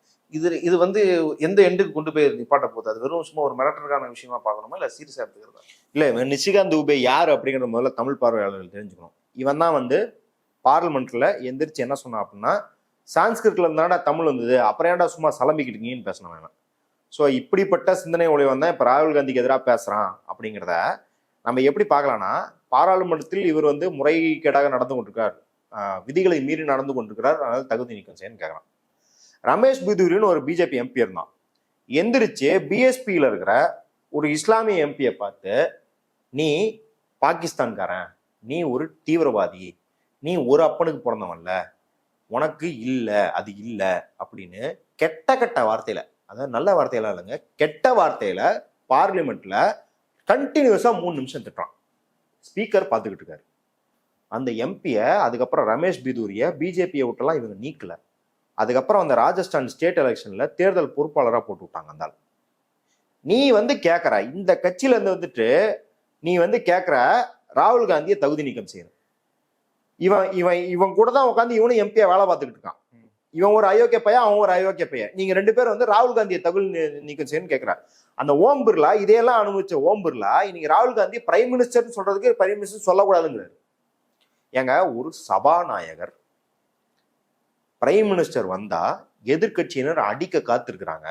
இது வந்து எந்த எண்டுக்கு கொண்டு போய் நிப்பாட்ட போகுது? அது வெறும் சும்மா ஒரு மிரட்டலுக்கான விஷயமா பார்க்கணுமா இல்ல சீரியஸா எடுத்துக்கிறதா? இல்ல, நிஷிகாந்த் துபே யார் அப்படிங்கிற முதல்ல தமிழ் பார்வையாளர்கள் தெரிஞ்சுக்கணும். இவன் தான் வந்து பார்லிமெண்ட்ல எந்திரிச்சு என்ன சொன்னா அப்படின்னா, சான்ஸ்கிரிட்ல இருந்தாடா தமிழ் வந்தது, அப்புறம் ஏன்டா சும்மா சலம்பிக்கிட்டீங்கன்னு பேசணும் வேணாம். ஸோ இப்படிப்பட்ட சிந்தனை உடையவன் தான் இப்ப ராகுல் காந்திக்கு எதிராக பேசுறான் அப்படிங்கிறத நம்ம எப்படி பார்க்கலாம்னா, பாராளுமன்றத்தில் இவர் வந்து முறைகேடாக நடந்து கொண்டிருக்கார், விதிகளை மீறி நடந்து கொண்டிருக்கிறார், அதனால தகுதி நீக்கம் செய்யன்னு கேட்கறான். ரமேஷ் பிதுரின்னு ஒரு பிஜேபி எம்பி இருந்தான். எந்திரிச்சு பிஎஸ்பியில இருக்கிற ஒரு இஸ்லாமிய எம்பியை பார்த்து, நீ பாகிஸ்தான்காரன், நீ ஒரு தீவிரவாதி, நீ ஒரு அப்பனுக்கு பிறந்தவன்ல, உனக்கு இல்ல அது இல்ல அப்படின்னு கெட்ட கெட்ட வார்த்தையில, அதாவது நல்ல வார்த்தையெல்லாம் இல்லைங்க, கெட்ட வார்த்தையில பார்லிமெண்ட்ல கண்டினியூஸா 3 நிமிஷம் திட்டுறான். ஸ்பீக்கர் பார்த்துக்கிட்டு இருக்காரு. அந்த எம்பியை அதுக்கப்புறம் ரமேஷ் பிதூரிய பிஜேபியை விட்டெல்லாம் இவங்க நீக்கல. அதுக்கப்புறம் அந்த ராஜஸ்தான் ஸ்டேட் எலெக்ஷன்ல தேர்தல் பொறுப்பாளராக போட்டு விட்டாங்க. அந்த நீ வந்து கேட்கற இந்த கட்சியில இருந்து வந்துட்டு நீ வந்து கேட்கற ராகுல் காந்தியை தகுதி நீக்கம் செய்யணும். இவன் கூட தான் உட்காந்து இவனும் எம்பியா வேலை பார்த்துக்கிட்டு இருக்கான். இவன் ஒரு அயோக்கிய பையன், அவன் ஒரு அயோக்கிய பையன். நீங்க 2 பேரும் வந்து ராகுல் காந்தியை தகுதி நீக்கம் செய்யணும்னு கேட்கிற. அந்த ஓம் பிர்லா இதையெல்லாம் அனுபவிச்ச ஓம் பிர்லா இன்னைக்கு ராகுல் காந்தி பிரைம் மினிஸ்டர்னு சொல்றதுக்கு பிரைம் மினிஸ்டர் சொல்லக்கூடாதுங்கிறாரு. ஏங்க, ஒரு சபாநாயகர் பிரைம் மினிஸ்டர் வந்தா எதிர்கட்சியினர் அடிக்க காத்திருக்கிறாங்க,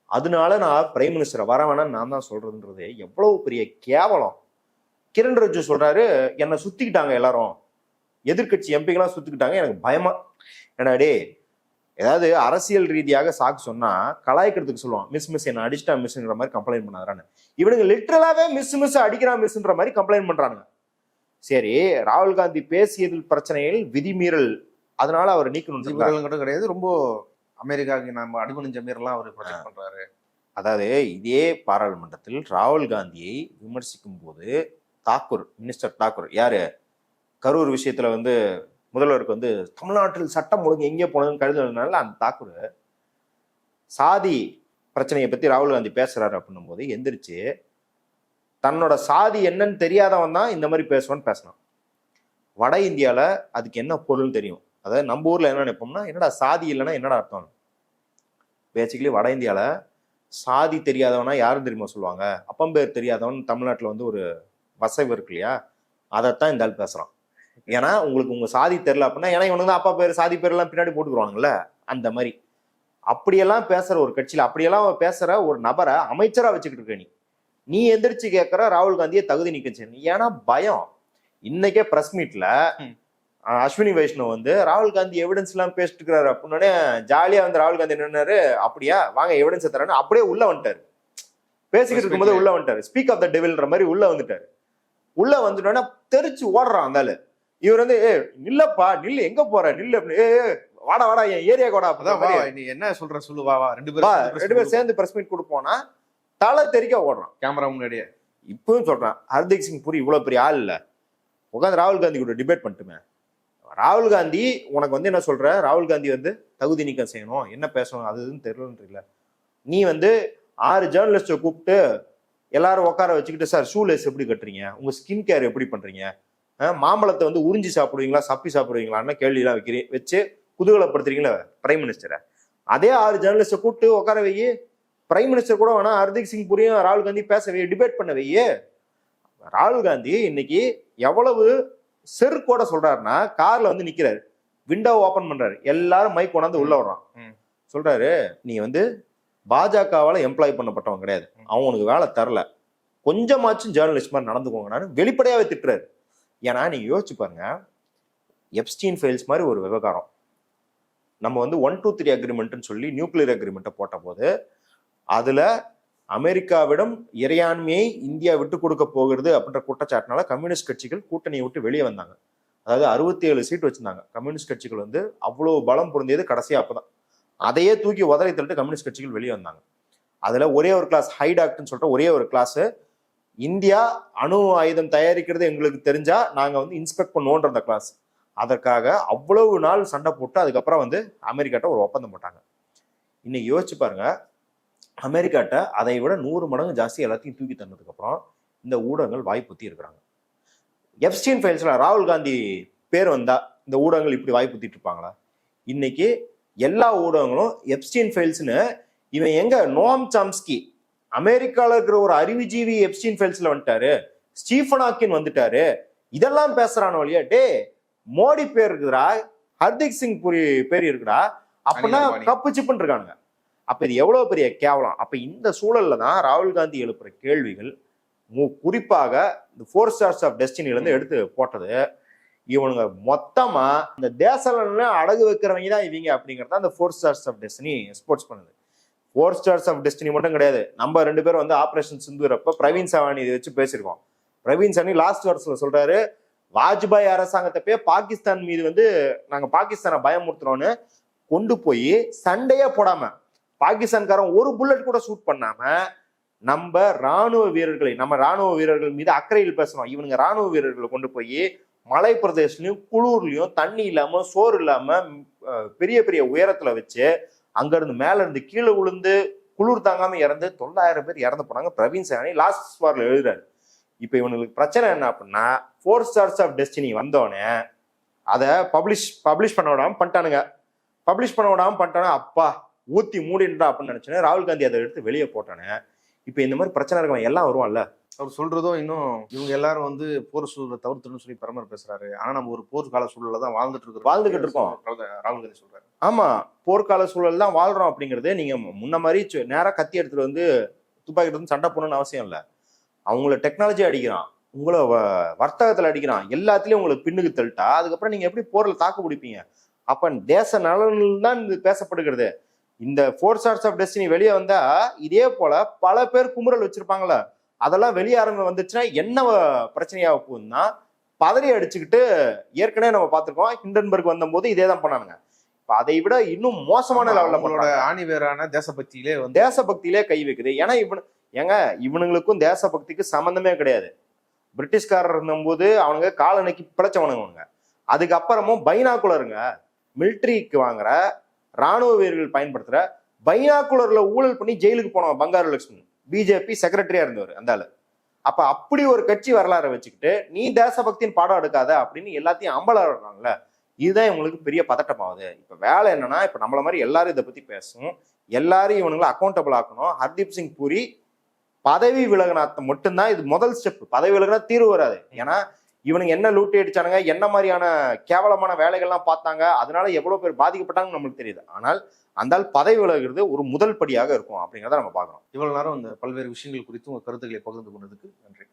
அதனால நான் பிரைம் மினிஸ்டரை வர வேணாம்னு நான் தான் சொல்றதுன்றது எவ்வளவு பெரிய கேவலம். கிரண் ரிஜிஜு சொல்றாரு, என்னை சுத்திக்கிட்டாங்க எல்லாரும், எதிர்கட்சி எம்பிக்கெல்லாம் சுத்திக்கிட்டாங்க, எனக்கு பயமா. என்னடே, ஏதாவது அரசியல் ரீதியாக சாக்கு சொன்னா கலாய்க்கிறதுக்கு சொல்லுவான், மிஸ் என்ன அடிச்சிட்டா மிஸ்ன்ற மாதிரி கம்ப்ளைண்ட் பண்ணாதான்னு. இவனுங்க லிட்டரலாவே மிஸ் அடிக்கிறான் மிஸ்ன்ற மாதிரி கம்ப்ளைண்ட் பண்றானுங்க. சரி, ராகுல் காந்தி பேசியதில் பிரச்சனையில் விதிமீறல், அதனால அவர் நீக்கணும் கிடையாது. ரொம்ப அமெரிக்காவுக்கு நம்ம அடிபணிஞ்ச மீறலாம் அவர் ப்ரொஜெக்ட் பண்றாரு. அதாவது இதே பாராளுமன்றத்தில் ராகுல் காந்தியை விமர்சிக்கும் போது தாக்கூர், மினிஸ்டர் தாக்கூர், யாரு கரூர் விஷயத்துல வந்து முதல்வருக்கு வந்து தமிழ்நாட்டில் சட்டம் ஒழுங்கு எங்கே போனதுன்னு கருதுனால அந்த தாக்கூர் சாதி பிரச்சனையை பத்தி ராகுல் காந்தி பேசுறாரு அப்படின்னும் போது எந்திரிச்சு தன்னோட சாதி என்னன்னு தெரியாதவன் தான் இந்த மாதிரி பேசுவான்னு பேசினான். வட இந்தியால அதுக்கு என்ன பொருள்னு தெரியும். அதாவது நம்ம ஊர்ல என்ன நினைப்போம்னா, என்னடா சாதி இல்லைன்னா என்னடா அர்த்தம். பேசிக்கலி வட இந்தியால சாதி தெரியாதவனா யாரும் தெரியுமா சொல்லுவாங்க, அப்பம்பேர் தெரியாதவன் தமிழ்நாட்டுல வந்து ஒரு வசைவு இருக்கு இல்லையா, அதைத்தான் இந்த ஆள் பேசுறான். ஏன்னா உங்களுக்கு உங்க சாதி தெரியல அப்படின்னா, ஏன்னா இவனுக்கு தான் அப்பா பேர் சாதி பேர் எல்லாம் பின்னாடி போட்டுக்குவானுங்கல்ல, அந்த மாதிரி. அப்படியெல்லாம் பேசுற ஒரு கட்சியில அப்படியெல்லாம் பேசுற ஒரு நபரை அமைச்சரா வச்சுக்கிட்டு இருக்க நீ எந்திரிச்சு கேட்கிற ராகுல் காந்தியை தகுதி நீக்கம் செய்யணும். ஏன்னா பயம். இன்னைக்கே பிரஸ் மீட்ல அஸ்வினி வைஷ்ணவ் வந்து ராகுல் காந்தி எவிடன்ஸ் எல்லாம் பேசிட்டு இருக்கிறாரு அப்படின்னே ஜாலியா வந்து ராகுல் காந்தி நின்னாரு, அப்படியா வாங்க எவிடன்ஸ் தரான்னு அப்படியே உள்ள வந்துட்டாரு. பேசிக்கிட்டு இருக்கும்போது உள்ள வந்துட்டாரு, ஸ்பீக் ஆஃப் த டெவில்ன்ற மாதிரி உள்ள வந்துட்டாரு. உள்ள வந்துட்டோன்னா தெரிச்சு ஓடுறான் அந்த ஆளு. இவர் வந்து நில்லப்பா நில்லு, எங்க போற நில்லு அப்படின்னு, வாடா வாடா என் ஏரியா கூட நீ என்ன சொல்ற சொல்லு, வா 2 பேரும் சேர்ந்து பிரஸ் மீட் கொடுப்போம்னா தலை தெரிக்க ஓடுறான் கேமரா முன்னாடியே. இப்பவும் சொல்றான், ஹர்தீப் சிங் பூரி இவ்வளவு பெரிய ஆள் இல்ல, உட்காந்து ராகுல் காந்தி கூட டிபேட் பண்ணிட்டுமே. ராகுல் காந்தி உனக்கு வந்து என்ன சொல்ற, ராகுல் காந்தி வந்து தகுதி நீக்கம் செய்யணும், என்ன பேசணும் அதுன்னு தெரியல. நீ வந்து 6 ஜேர்னலிஸ்ட கூப்பிட்டு எல்லாரும் உட்கார வச்சுக்கிட்டு, சார் ஷூலேஸ் எப்படி கட்டுறீங்க, உங்க ஸ்கின் கேர் எப்படி பண்றீங்க, மாம்பழத்தை வந்து உறிஞ்சி சாப்பிடுவீங்களா சப்பி சாப்பிடுவீங்களான்னு கேள்வி எல்லாம் வச்சு குதூகலப்படுத்துறீங்களா பிரைம் மினிஸ்டரை. அதே 6 ஜேர்னலிஸ்ட கூப்பிட்டு உட்கார வையே, பிரைம் மினிஸ்டர் கூட வேணா ஹர்தீப் சிங் பூரியும் ராகுல் காந்தி பேச வை, டிபேட் பண்ண வையே. ராகுல் காந்தி இன்னைக்கு எவ்வளவு செருக்கோட சொல்றாருன்னா, கார்ல வந்து நிக்கிறாரு, விண்டோ ஓபன் பண்றாரு, எல்லாரும் மைக் கொண்டாந்து உள்ள வர்றான். சொல்றாரு, நீ வந்து பாஜகவால எம்ப்ளாய் பண்ணப்பட்டவன் கிடையாது, அவன் உனக்கு வேலை தரல, கொஞ்சமாச்சும் ஜேர்னலிஸ்ட் மாதிரி நடந்துக்கோங்கன்னு வெளிப்படையாவே திட்டுறாரு. ஏன்னா நீங்க யோசிச்சு பாருங்க, எப்ஸ்டீன் ஃபைல்ஸ் மாதிரி ஒரு விவகாரம் நம்ம வந்து 123 அக்ரிமெண்ட்னு சொல்லி நியூக்ளியர் அக்ரிமெண்ட்டை போட்ட போது அதுல அமெரிக்காவிடம் இறையாண்மையை இந்தியா விட்டு கொடுக்க போகிறது அப்படின்ற குற்றச்சாட்டினால கம்யூனிஸ்ட் கட்சிகள் கூட்டணியை விட்டு வெளியே வந்தாங்க. அதாவது 67 சீட் வச்சிருந்தாங்க கம்யூனிஸ்ட் கட்சிகள், வந்து அவ்வளவு பலம் பொருந்தியது கடைசியா அப்பதான். அதையே தூக்கி உதறி தள்ளிட்டு கம்யூனிஸ்ட் கட்சிகள் வெளியே வந்தாங்க. அதுல ஒரே ஒரு கிளாஸ், ஹைடாக்ட்னு சொல்லிட்டு ஒரே ஒரு கிளாஸ், இந்தியா அணு ஆயுதம் தயாரிக்கிறது எங்களுக்கு தெரிஞ்சா நாங்க வந்து இன்ஸ்பெக்ட் பண்ணுவோன்ற அந்த கிளாஸ். அதற்காக அவ்வளவு நாள் சண்டை போட்டு அதுக்கப்புறம் வந்து அமெரிக்காட்ட ஒரு ஒப்பந்தம் போட்டாங்க. இன்னைக்கு யோசிச்சு பாருங்க, அமெரிக்காட்ட அதை விட 100 மடங்கு ஜாஸ்தி எல்லாத்தையும் தூக்கி தந்ததுக்கு அப்புறம் இந்த ஊடகங்கள் வாய்ப்புத்தி இருக்கிறாங்க. எப்ஸ்டீன் ஃபைல்ஸ்ல ராகுல் காந்தி பேர் வந்தா இந்த ஊடகங்கள் இப்படி வாய்ப்புத்திட்டு இருப்பாங்களா? இன்னைக்கு எல்லா ஊடகங்களும் எப்ஸ்டீன் ஃபைல்ஸ்னு, இவன் எங்க நோம் சாம்ஸ்கி அமெரிக்கால இருக்கிற ஒரு அறிவுஜீவி எப்ஸ்டீன் ஃபைல்ஸ்ல வந்துட்டாரு, ஸ்டீஃபன் ஹாக்கின் வந்துட்டாரு, இதெல்லாம் பேசுறானோ இல்லையா? டே, மோடி பேர் இருக்குடா, ஹர்தீப் சிங் புரி பேர் இருக்குடா, அப்படின்னா கப்பு சிப்புன்னு இருக்கானுங்க. அப்ப இது எவ்வளவு பெரிய கேவலம். அப்ப இந்த சூழல்ல தான் ராகுல் காந்தி எழுப்புற கேள்விகள், குறிப்பாக இந்த 4 ஸ்டார்ஸ் ஆஃப் டெஸ்டினில இருந்து எடுத்து போட்டது, இவனுங்க மொத்தமா இந்த தேசல அடகு வைக்கிறவங்க தான் இவங்க அப்படிங்கறத அந்த 4 ஸ்டார்ஸ் ஆஃப் டெஸ்டினி ஸ்போர்ட்ஸ் பண்ணுது. 4 ஸ்டார்ஸ் ஆஃப் டெஸ்டினி மட்டும் கிடையாது, நம்ம 2 பேரும் வந்து ஆபரேஷன் சிந்தூரப்ப பிரவீன் சவானி இதை வச்சு பேசியிருக்கோம். பிரவீன் சவானி லாஸ்ட் வருஷத்துல சொல்றாரு, வாஜ்பாய் அரசாங்கத்தை போய் பாகிஸ்தான் மீது வந்து நாங்க பாகிஸ்தானை பயமுறுத்துறோம்னு கொண்டு போய் சண்டையே போடாம, பாகிஸ்தான்காரன் ஒரு புல்லட் கூட ஷூட் பண்ணாம நம்ம ராணுவ வீரர்கள் மீது அக்கறையில் பேசுறோம். இவனுங்க ராணுவ வீரர்களை கொண்டு போய் மலை பிரதேசலையும் குளூர்லயும் தண்ணி இல்லாம சோறு இல்லாம பெரிய பெரிய உயரத்துல வச்சு அங்க இருந்து மேல இருந்து கீழே விழுந்து குளிர் தாங்காம இறந்து 900 பேர் இறந்து போனாங்க. பிரவீன் சவானி லாஸ்ட் வார்ல எழுதுறாரு. இப்ப இவனுக்கு பிரச்சனை என்ன அப்படின்னா, 4 ஸ்டார்ஸ் ஆஃப் டெஸ்டினி வந்தோடனே அதை பப்ளிஷ் பண்ண விடாம பண்ணிட்டானே. அப்பா ஊத்தி மூடின்றா அப்படின்னு நினைச்சேன். ராகுல் காந்தி அதை எடுத்து வெளியே போட்டானே. இப்ப இந்த மாதிரி பிரச்சனை இருக்கவன் எல்லாம் வருவான்ல. அவர் சொல்றதோ இன்னும் இவங்க எல்லாரும் வந்து போர் சூழலை தவிர்த்துன்னு சொல்லி பிரதமர் பேசுறாரு. ஆனா நம்ம ஒரு போர்க்கால சூழல தான் வாழ்ந்துகிட்டு இருக்கோம் ராகுல் காந்தி சொல்றாரு. ஆமா, போர்க்கால சூழல் தான் வாழ்றோம் அப்படிங்கறது. நீங்க முன்ன மாதிரி நேரா கத்தி எடுத்துட்டு வந்து துப்பாக்கி எடுத்து சண்டை போடணும்னு அவசியம் இல்லை. அவங்கள டெக்னாலஜி அடிக்கிறான், உங்களை வர்த்தகத்துல அடிக்கிறான், எல்லாத்துலயும் உங்களுக்கு பின்னுக்கு தள்ளிட்டா அதுக்கப்புறம் நீங்க எப்படி போர்ல தாக்கு பிடிப்பீங்க? அப்ப தேச நலனில் தான் இது பேசப்படுகிறது. இந்த 4 ஸ்டார்ஸ் ஆஃப் டெஸ்டினி வெளியே வந்தா இதே போல பல பேர் குமுறல் வச்சிருப்பாங்கள, அதெல்லாம் வெளியே வந்துச்சுன்னா என்ன பிரச்சனையாக போகுதுன்னா, பதறி அடிச்சுக்கிட்டு ஏற்கனவே நம்ம பார்த்திருக்கோம், ஹிண்டன்பர்க் வந்த போது இதே தான் பண்ணானுங்க. அதை விட இன்னும் மோசமான லெவல்ல ஆணிவேரான தேசபக்தியிலே கை வைக்குது. ஏன்னா இவனுங்களுக்கும் தேசபக்திக்கு சம்பந்தமே கிடையாது. பிரிட்டிஷ்காரர் இருந்தபோது அவனுங்க காலனைக்கு பிழைச்சவனுங்க. அதுக்கப்புறமும் பைனாக்குலருங்க, மிலிட்ரிக்கு வாங்குற ராணுவ வீரர்கள் பயன்படுத்துற பைனாக்குலர்ல ஊழல் பண்ணி ஜெயிலுக்கு போனவன் பங்காரு லட்சுமி, பிஜேபி செக்ரட்டரியா இருந்தவர் அந்த ஆளு. அப்ப அப்படி ஒரு கட்சி வரலாறை வச்சுக்கிட்டு நீ தேசபக்தியின் பாடம் எடுக்காத அப்படின்னு எல்லாத்தையும் அம்பலாடுறாங்கல்ல. இதுதான் இவங்களுக்கு பெரிய பதட்டமாகுது. இப்ப வேலை என்னன்னா, இப்ப நம்மள மாதிரி எல்லாரும் இதை பத்தி பேசணும், எல்லாரும் இவனுங்களை அக்கௌண்டபிள் ஆக்கணும். ஹர்தீப் சிங் பூரி பதவி விலகினாத்த மட்டும்தான் இது முதல் ஸ்டெப். பதவி விலகினா தீர்வு வராது. ஏன்னா இவனுங்க என்ன லூட்டி அடிச்சானுங்க, என்ன மாதிரியான கேவலமான வேலைகள்லாம் பார்த்தாங்க, அதனால எவ்வளவு பேர் பாதிக்கப்பட்டாங்கன்னு நம்மளுக்கு தெரியுது. ஆனால் அந்த பதவி விலகுறது ஒரு முதல் படியாக இருக்கும் அப்படிங்கிறத நம்ம பார்க்கறோம். இவ்வளவு நேரம் இந்த பல்வேறு விஷயங்கள் குறித்து உங்க கருத்துக்களை பகிர்ந்து கொண்டதுக்கு நன்றி.